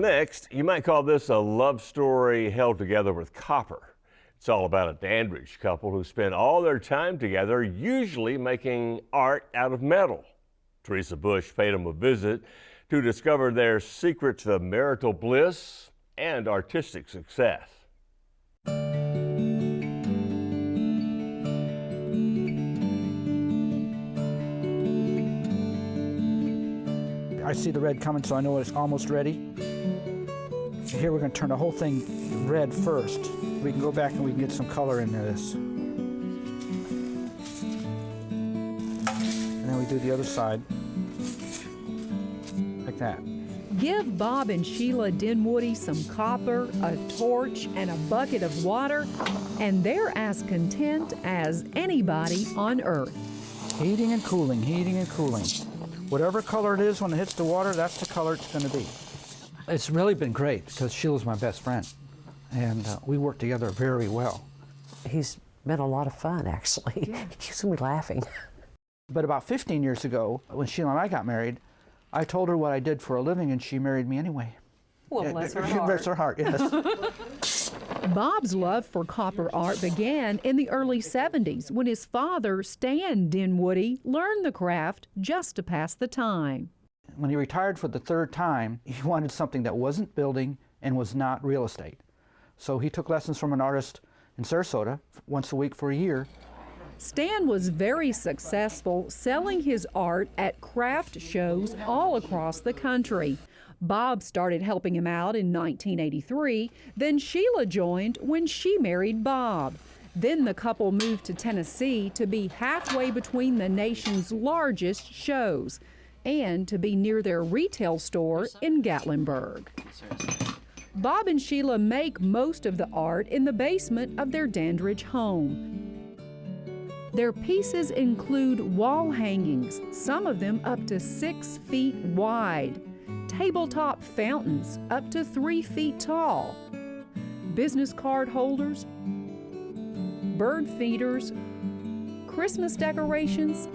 next, you might call this a love story held together with copper. It's all about a Dandridge couple who spend all their time together, usually making art out of metal. Teresa Bush paid them a visit to discover their secret to marital bliss and artistic success. I see the red coming, so I know it's almost ready. Here we're going to turn the whole thing red first. We can go back and we can get some color into this. And then we do the other side, like that. Give Bob and Sheila Dinwoodie some copper, a torch, and a bucket of water, and they're as content as anybody on Earth. Heating and cooling, heating and cooling. Whatever color it is when it hits the water, that's the color it's going to be. It's really been great because Sheila's my best friend, and we work together very well. He's been a lot of fun, actually. Yeah. He keeps me laughing. But about 15 years ago, when Sheila and I got married, I told her what I did for a living, and she married me anyway. Well, bless her heart. Bless her heart, yes. Bob's love for copper art began in the early 70s when his father, Stan Dinwoodie, learned the craft just to pass the time. When he retired for the third time, he wanted something that wasn't building and was not real estate. So he took lessons from an artist in Sarasota once a week for a year. Stan was very successful selling his art at craft shows all across the country. Bob started helping him out in 1983, then Sheila joined when she married Bob. Then the couple moved to Tennessee to be halfway between the nation's largest shows and to be near their retail store in Gatlinburg. Bob and Sheila make most of the art in the basement of their Dandridge home. Their pieces include wall hangings, some of them up to 6 feet wide, tabletop fountains up to 3 feet tall, business card holders, bird feeders, Christmas decorations,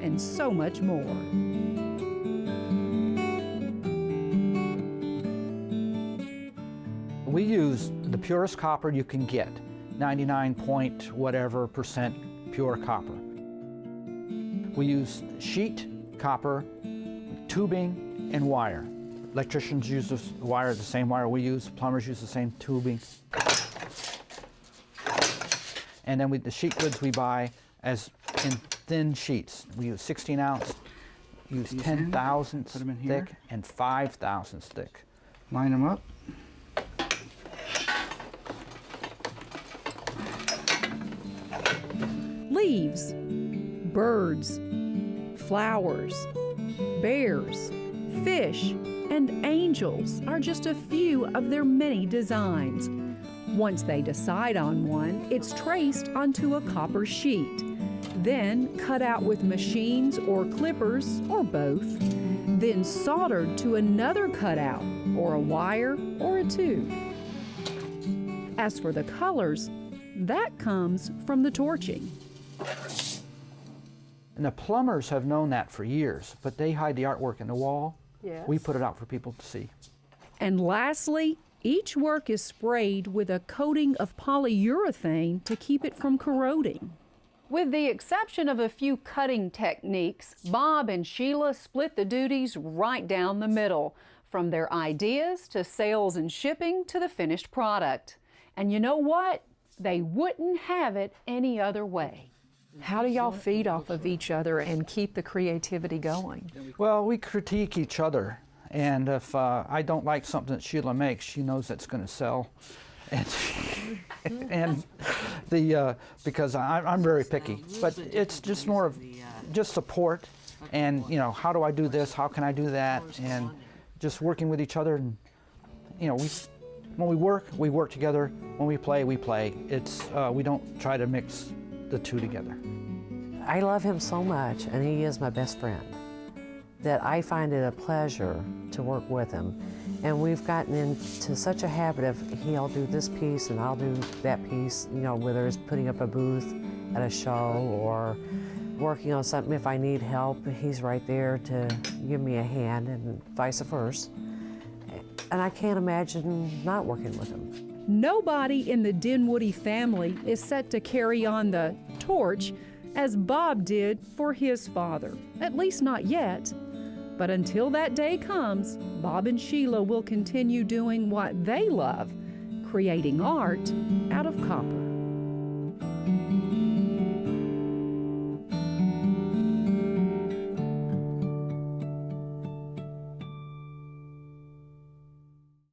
and so much more. We use the purest copper you can get, 99 point whatever percent pure copper. We use sheet copper, tubing, and wire. Electricians use the wire, the same wire we use. Plumbers use the same tubing. And then the sheet goods we buy as in thin sheets. We use 16 ounce, use 10 thousandths thick and 5 thousandths thick. Line them up. Leaves, birds, flowers, bears, fish, and angels are just a few of their many designs. Once they decide on one, it's traced onto a copper sheet, then cut out with machines or clippers or both, then soldered to another cutout or a wire or a tube. As for the colors, that comes from the torching. And the plumbers have known that for years, but they hide the artwork in the wall. Yes. We put it out for people to see. And lastly, each work is sprayed with a coating of polyurethane to keep it from corroding. With the exception of a few cutting techniques, Bob and Sheila split the duties right down the middle, from their ideas to sales and shipping to the finished product. And you know what? They wouldn't have it any other way. How do y'all feed off of each other and keep the creativity going? Well, we critique each other, and if I don't like something that Sheila makes, she knows that's going to sell. And because I'm very picky, but it's just more of just support, and how do I do this? How can I do that? And just working with each other, and when we work together. When we play, we play. It's we don't try to mix the two together. I love him so much, and he is my best friend, that I find it a pleasure to work with him. And we've gotten into such a habit of he'll do this piece and I'll do that piece, whether it's putting up a booth at a show or working on something. If I need help, he's right there to give me a hand, and vice versa. and I can't imagine not working with him. Nobody in the Dinwoodie family is set to carry on the torch as Bob did for his father, at least not yet. But until that day comes, Bob and Sheila will continue doing what they love, creating art out of copper.